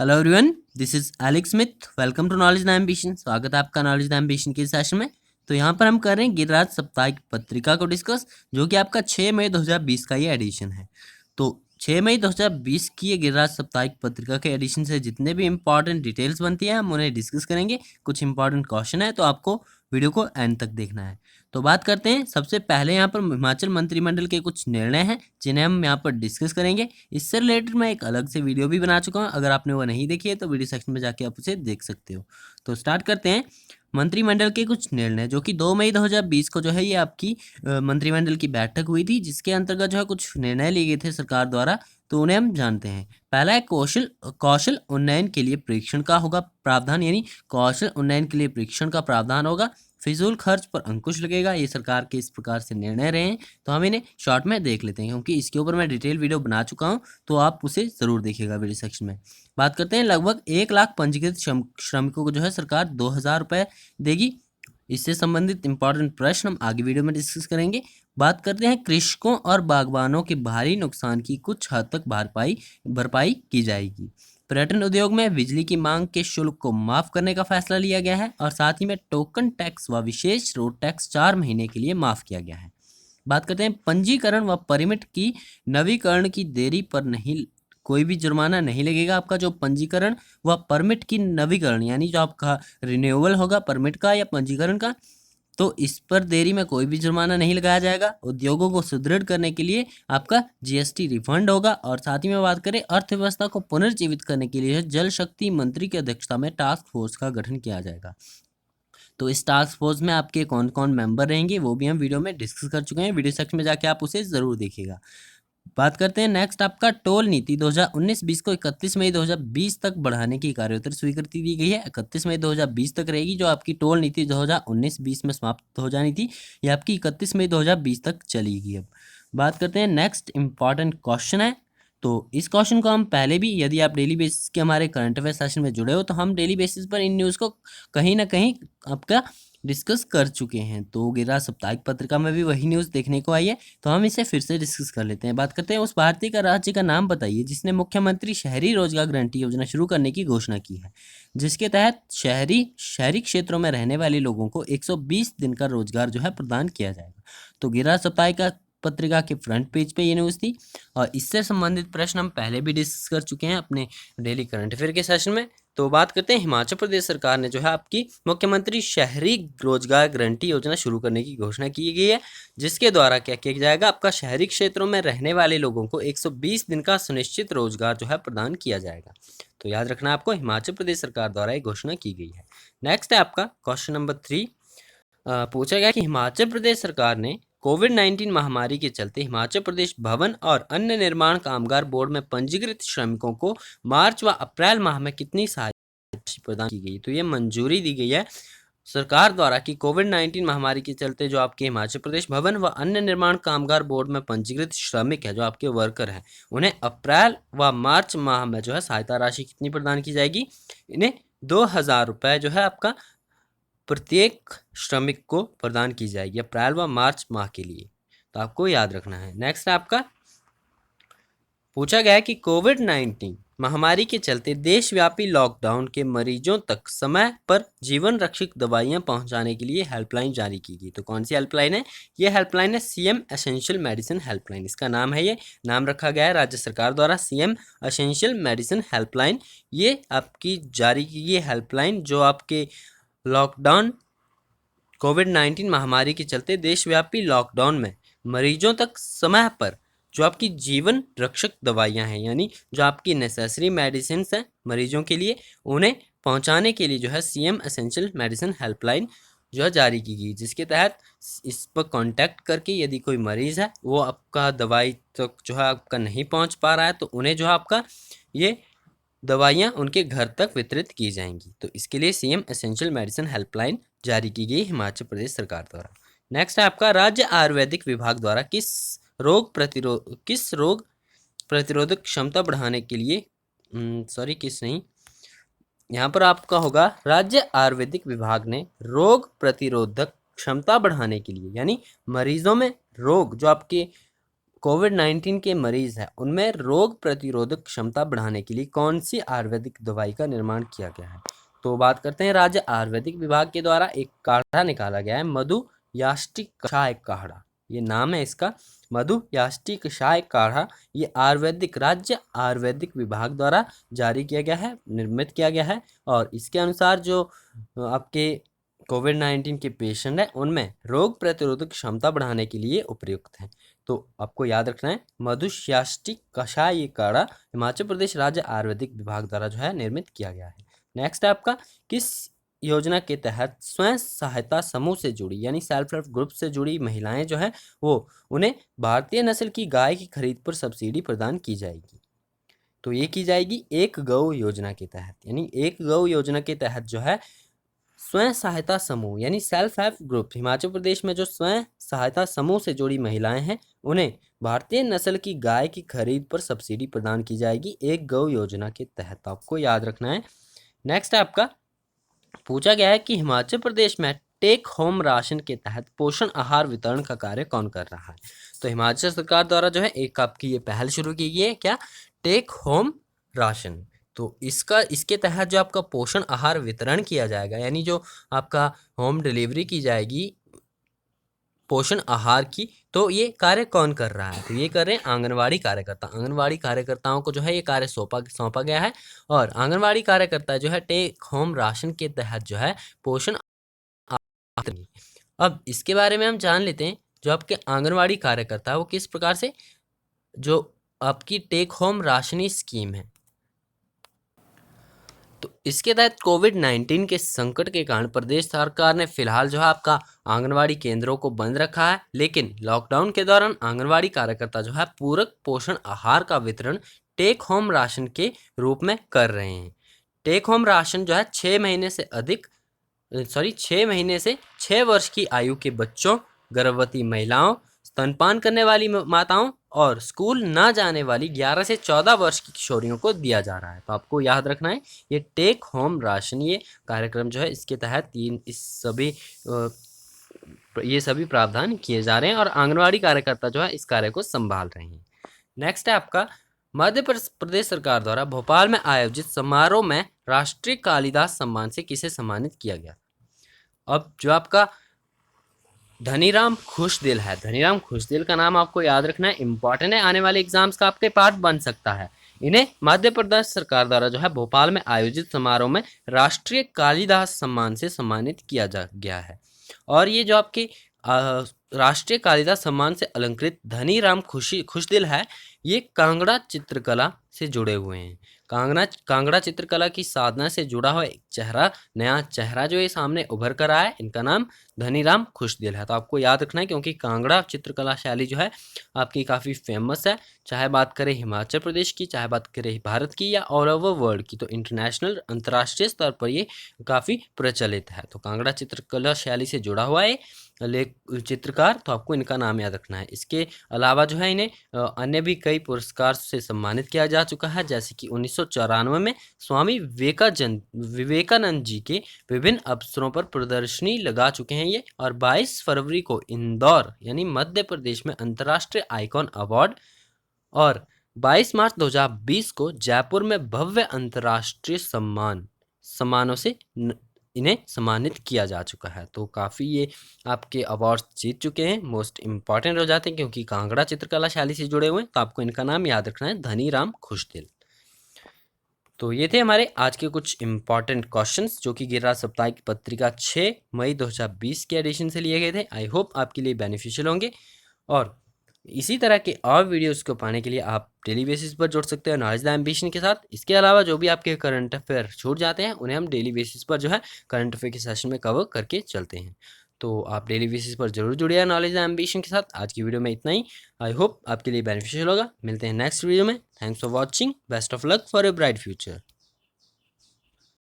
Hello everyone, this is Alex Smith. Welcome to Knowledge the Ambition. स्वागत है आपका Knowledge the Ambition के session में। तो यहाँ पर हम कर रहे हैं गिरिराज साप्ताहिक पत्रिका को डिस्कस, जो कि आपका 6 मई 2020 का ये एडिशन है। तो 6 मई 2020 की ये गिरिराज साप्ताहिक पत्रिका के एडिशन से जितने भी इंपॉर्टेंट डिटेल्स बनती हैं हम उन्हें डिस्कस करेंगे। कुछ इंपॉर्टेंट क्वेश्चन है तो आपको वीडियो को एंड तक देखना है। तो बात करते हैं, सबसे पहले यहाँ पर हिमाचल मंत्रिमंडल के कुछ निर्णय हैं जिन्हें हम यहाँ पर डिस्कस करेंगे। इससे रिलेटेड मैं एक अलग से वीडियो भी बना चुका हूँ, अगर आपने वो नहीं देखी है तो वीडियो सेक्शन में जाके आप उसे देख सकते हो। तो स्टार्ट करते हैं। मंत्रिमंडल के कुछ निर्णय, जो कि 2 मई 2020 को जो है ये आपकी मंत्रिमंडल की बैठक हुई थी, जिसके अंतर्गत जो है कुछ निर्णय लिए गए थे सरकार द्वारा। तो उन्हें हम जानते हैं। पहला है कौशल कौशल उन्नयन के लिए प्रशिक्षण का होगा प्रावधान, यानी कौशल उन्नयन के लिए प्रशिक्षण का प्रावधान होगा। फिजूल खर्च पर अंकुश लगेगा। ये सरकार के इस प्रकार से निर्णय रहे हैं, तो हम इन्हें शॉर्ट में देख लेते हैं, क्योंकि इसके ऊपर मैं डिटेल वीडियो बना चुका हूं, तो आप उसे ज़रूर देखिएगा वीडियो सेक्शन में। बात करते हैं, लगभग 1 लाख पंजीकृत श्रमिकों को जो है सरकार 2,000 रुपये देगी। इससे संबंधित इंपॉर्टेंट प्रश्न हम आगे वीडियो में डिस्कस करेंगे। बात करते हैं, कृषकों और बागवानों के भारी नुकसान की कुछ हद तक भरपाई की जाएगी। पर्यटन उद्योग में बिजली की मांग के शुल्क को माफ करने का फैसला लिया गया है, और साथ ही में टोकन टैक्स व विशेष रोड टैक्स 4 महीने के लिए माफ किया गया है। बात करते हैं, पंजीकरण व परमिट की नवीकरण की देरी पर नहीं कोई भी जुर्माना नहीं लगेगा। आपका जो पंजीकरण व परमिट की नवीकरण, यानी जो आपका रिन्यूअल होगा परमिट का या पंजीकरण का, तो इस पर देरी में कोई भी जुर्माना नहीं लगाया जाएगा। उद्योगों को सुदृढ़ करने के लिए आपका जीएसटी रिफंड होगा। और साथ ही में बात करें, अर्थव्यवस्था को पुनर्जीवित करने के लिए जल शक्ति मंत्री की अध्यक्षता में टास्क फोर्स का गठन किया जाएगा। तो इस टास्क फोर्स में आपके कौन कौन मेंबर रहेंगे वो भी हम वीडियो में डिस्कस कर चुके हैं। वीडियो सेक्शन में जाके आप उसे ज़रूर देखिएगा। बात करते हैं नेक्स्ट, आपका टोल नीति 2019-20 को 31 मई 2020 तक बढ़ाने की कार्योत्तर स्वीकृति दी गई है। 31 मई 2020 तक रहेगी। जो आपकी टोल नीति 2019-20 में समाप्त हो जानी थी, ये आपकी 31 मई 2020 तक चलेगी। अब बात करते हैं, नेक्स्ट इंपॉर्टेंट क्वेश्चन है। तो इस क्वेश्चन को हम पहले भी, यदि आप डेली बेसिस के हमारे करंट अफेयर सेशन में जुड़े हो, तो हम डेली बेसिस पर इन न्यूज़ को कहीं ना कहीं आपका डिस्कस कर चुके हैं। तो गिरिराज साप्ताहिक पत्रिका में भी वही न्यूज़ देखने को आई है, तो हम इसे फिर से डिस्कस कर लेते हैं। बात करते हैं, उस भारतीय का राज्य का नाम बताइए जिसने मुख्यमंत्री शहरी रोजगार गारंटी योजना शुरू करने की घोषणा की है, जिसके तहत शहरी क्षेत्रों में रहने वाले लोगों को 120 दिन का रोजगार जो है प्रदान किया जाएगा। तो गिरिराज साप्ताहिक पत्रिका के फ्रंट पेज पे ये न्यूज़ थी, और इससे संबंधित प्रश्न हम पहले भी डिस्कस कर चुके हैं अपने डेली करंट अफेयर के सेशन में। तो बात करते हैं, हिमाचल प्रदेश सरकार ने जो है आपकी मुख्यमंत्री शहरी रोजगार गारंटी योजना शुरू करने की घोषणा की गई है, जिसके द्वारा क्या किया जाएगा, आपका शहरी क्षेत्रों में रहने वाले लोगों को 120 दिन का सुनिश्चित रोजगार जो है प्रदान किया जाएगा। तो याद रखना आपको, हिमाचल प्रदेश सरकार द्वारा एक घोषणा की गई है। नेक्स्ट है आपका क्वेश्चन नंबर 3। पूछा गया कि हिमाचल प्रदेश सरकार ने कोविड-19 महामारी के चलते हिमाचल प्रदेश भवन और अन्य निर्माण कामगार बोर्ड में पंजीकृत श्रमिकों को मार्च व अप्रैल माह में कितनी सहायता प्रदान की गई। तो ये मंजूरी दी गई है सरकार द्वारा कि कोविड-19 महामारी के चलते जो आपके हिमाचल प्रदेश भवन व अन्य निर्माण कामगार बोर्ड में पंजीकृत श्रमिक है, जो आपके वर्कर हैं, उन्हें अप्रैल व मार्च माह में जो है सहायता राशि कितनी प्रदान की जाएगी। इन्हें 2,000 रुपये जो है आपका प्रत्येक श्रमिक को प्रदान की जाएगी अप्रैल व मार्च माह के लिए। तो आपको याद रखना है। नेक्स्ट आपका पूछा गया कि कोविड-19 महामारी के चलते देशव्यापी लॉकडाउन के मरीजों तक समय पर जीवन रक्षक दवाइयां पहुंचाने के लिए हेल्पलाइन जारी की गई। तो कौन सी हेल्पलाइन है? ये हेल्पलाइन है सीएम एसेंशियल मेडिसिन हेल्पलाइन, इसका नाम है। ये नाम रखा गया है राज्य सरकार द्वारा, सीएम एसेंशियल मेडिसिन हेल्पलाइन। ये आपकी जारी की गई हेल्पलाइन जो आपके लॉकडाउन कोविड-19 महामारी के चलते देशव्यापी लॉकडाउन में मरीजों तक समय पर जो आपकी जीवन रक्षक दवाइयां हैं, यानी जो आपकी नेसेसरी मेडिसिन हैं मरीजों के लिए, उन्हें पहुंचाने के लिए जो है सीएम एसेंशियल मेडिसिन हेल्पलाइन जो है जारी की गई, जिसके तहत इस पर कांटेक्ट करके यदि कोई मरीज़ है वो आपका दवाई तक जो है आपका नहीं पहुंच पा रहा है, तो उन्हें जो है आपका ये दवाइयाँ उनके घर तक वितरित की जाएंगी। तो इसके लिए सीएम एसेंशियल मेडिसिन हेल्पलाइन जारी की गई हिमाचल प्रदेश सरकार द्वारा। नेक्स्ट है आपका, राज्य आयुर्वेदिक विभाग द्वारा किस रोग प्रतिरोधक क्षमता बढ़ाने के लिए यहाँ पर आपका होगा, राज्य आयुर्वेदिक विभाग ने रोग प्रतिरोधक क्षमता बढ़ाने के लिए, यानी मरीजों में रोग जो आपके कोविड-19 के मरीज हैं उनमें रोग प्रतिरोधक क्षमता बढ़ाने के लिए कौन सी आयुर्वेदिक दवाई का निर्माण किया गया है? तो बात करते हैं राज्य आयुर्वेदिक विभाग के द्वारा एक काढ़ा निकाला गया है, मधु याष्टिक कषाय काढ़ा, ये नाम है इसका, मधु याष्टिक कषाय काढ़ा। ये राज्य आयुर्वेदिक विभाग द्वारा जारी किया गया है, निर्मित किया गया है और इसके अनुसार जो आपके कोविड-19 के पेशेंट हैं उनमें रोग प्रतिरोधक क्षमता बढ़ाने के लिए उपयुक्त है। तो आपको याद रखना है मधुश्याष्टिक कषाय ये काढ़ा हिमाचल प्रदेश राज्य आयुर्वेदिक विभाग द्वारा जो है निर्मित किया गया है। नेक्स्ट है आपका, किस योजना के तहत स्वयं सहायता समूह से जुड़ी यानी सेल्फ हेल्प ग्रुप से जुड़ी महिलाएं जो है वो उन्हें भारतीय नस्ल की गाय की खरीद पर सब्सिडी प्रदान की जाएगी? तो ये की जाएगी एक गौ योजना के तहत, यानी एक गौ योजना के तहत जो है स्वयं सहायता समूह यानी self help group Himachal Pradesh में जो स्वयं सहायता समूह से जुड़ी महिलाएं हैं उन्हें भारतीय नस्ल की गाय की खरीद पर सब्सिडी प्रदान की जाएगी एक गौ योजना के तहत, आपको याद रखना है। नेक्स्ट आपका पूछा गया है कि हिमाचल प्रदेश में टेक होम राशन के तहत पोषण आहार वितरण का कार्य कौन कर रहा है? तो हिमाचल सरकार द्वारा जो है एक आपकी ये पहल शुरू की गई है, क्या, टेक होम राशन। तो इसके तहत जो आपका पोषण आहार वितरण किया जाएगा यानी जो आपका होम डिलीवरी की जाएगी पोषण आहार की, तो ये कार्य कौन कर रहा है? तो ये कर रहे हैं आंगनवाड़ी कार्यकर्ता। आंगनवाड़ी कार्यकर्ताओं को जो है ये कार्य सौंपा गया है और आंगनवाड़ी कार्यकर्ता जो है टेक होम राशन के तहत जो है पोषण आहार। अब इसके बारे में हम जान लेते हैं, जो आपके आंगनवाड़ी कार्यकर्ता है वो किस प्रकार से जो आपकी टेक होम राशनी स्कीम है, तो इसके तहत कोविड-19 के संकट के कारण प्रदेश सरकार ने फिलहाल जो है आपका आंगनवाड़ी केंद्रों को बंद रखा है, लेकिन लॉकडाउन के दौरान आंगनवाड़ी कार्यकर्ता जो है पूरक पोषण आहार का वितरण टेक होम राशन के रूप में कर रहे हैं। टेक होम राशन जो है 6 महीने से 6 वर्ष की आयु के बच्चों, गर्भवती महिलाओं, स्तनपान करने वाली माताओं और स्कूल ना जाने वाली 11 से 14 वर्ष की किशोरियों को दिया जा रहा है। तो आपको याद रखना है ये टेक होम राशन ये कार्यक्रम जो है इसके तहत ये सभी प्रावधान किए जा रहे हैं और आंगनवाड़ी कार्यकर्ता जो है इस कार्य को संभाल रहे हैं। नेक्स्ट है आपका, मध्य प्रदेश सरकार द्वारा भोपाल में आयोजित समारोह में राष्ट्रीय कालिदास सम्मान से किसे सम्मानित किया गया? अब जो आपका धनीराम खुशदिल है, धनीराम खुशदिल का नाम आपको याद रखना है, इंपॉर्टेंट है, आने वाले एग्जाम्स का आपके पार्ट बन सकता है। इन्हें मध्य प्रदेश सरकार द्वारा जो है भोपाल में आयोजित समारोह में राष्ट्रीय कालिदास सम्मान से सम्मानित किया गया है और ये जो आपके राष्ट्रीय कालिदास सम्मान से अलंकृत धनीराम खुशदिल है, ये कांगड़ा चित्रकला से जुड़े हुए हैं। कांगड़ा चित्रकला की साधना से जुड़ा हुआ एक नया चेहरा जो ये सामने उभर कर आया है, इनका नाम धनीराम खुशदिल है। तो आपको याद रखना है क्योंकि कांगड़ा चित्रकला शैली जो है आपकी काफ़ी फेमस है, चाहे बात करें हिमाचल प्रदेश की, चाहे बात करें भारत की या ऑल ओवर वर्ल्ड की, तो इंटरनेशनल अंतर्राष्ट्रीय स्तर पर ये काफ़ी प्रचलित है। तो कांगड़ा चित्रकला शैली से जुड़ा हुआ है चित्रकार, तो आपको इनका नाम याद रखना है। इसके अलावा जो है इन्हें अन्य भी कई पुरस्कार से सम्मानित किया जा चुका है, जैसे कि 1994 में स्वामी विवेकानंद जी के विभिन्न अवसरों पर प्रदर्शनी लगा चुके हैं ये, और 22 फरवरी को इंदौर यानी मध्य प्रदेश में अंतर्राष्ट्रीय आइकॉन अवार्ड और 22 मार्च 2020 को जयपुर में भव्य अंतर्राष्ट्रीय सम्मानों से इन्हें सम्मानित किया जा चुका है। तो काफ़ी ये आपके अवार्ड्स जीत चुके हैं, मोस्ट इम्पॉर्टेंट हो जाते हैं क्योंकि कांगड़ा चित्रकला शैली से जुड़े हुए हैं। तो आपको इनका नाम याद रखना है, धनीराम खुशदिल। तो ये थे हमारे आज के कुछ इम्पॉर्टेंट क्वेश्चंस जो कि गिरिराज साप्ताहिक पत्रिका 6 मई 2020 के एडिशन से लिए गए थे। आई होप आपके लिए बेनिफिशियल होंगे और इसी तरह के और वीडियोस को पाने के लिए आप डेली बेसिस पर जुड़ सकते हैं नॉलेज द एम्बिशन के साथ। इसके अलावा जो भी आपके करंट अफेयर छूट जाते हैं उन्हें हम डेली बेसिस पर जो है करंट अफेयर के सेशन में कवर करके चलते हैं। तो आप डेली बेसिस पर जरूर जुड़िए नॉलेज द एम्बिशन के साथ। आज की वीडियो में इतना ही, आई होप आपके लिए बेनिफिशियल होगा। मिलते हैं नेक्स्ट वीडियो में। Thanks for watching, best of luck for a bright future.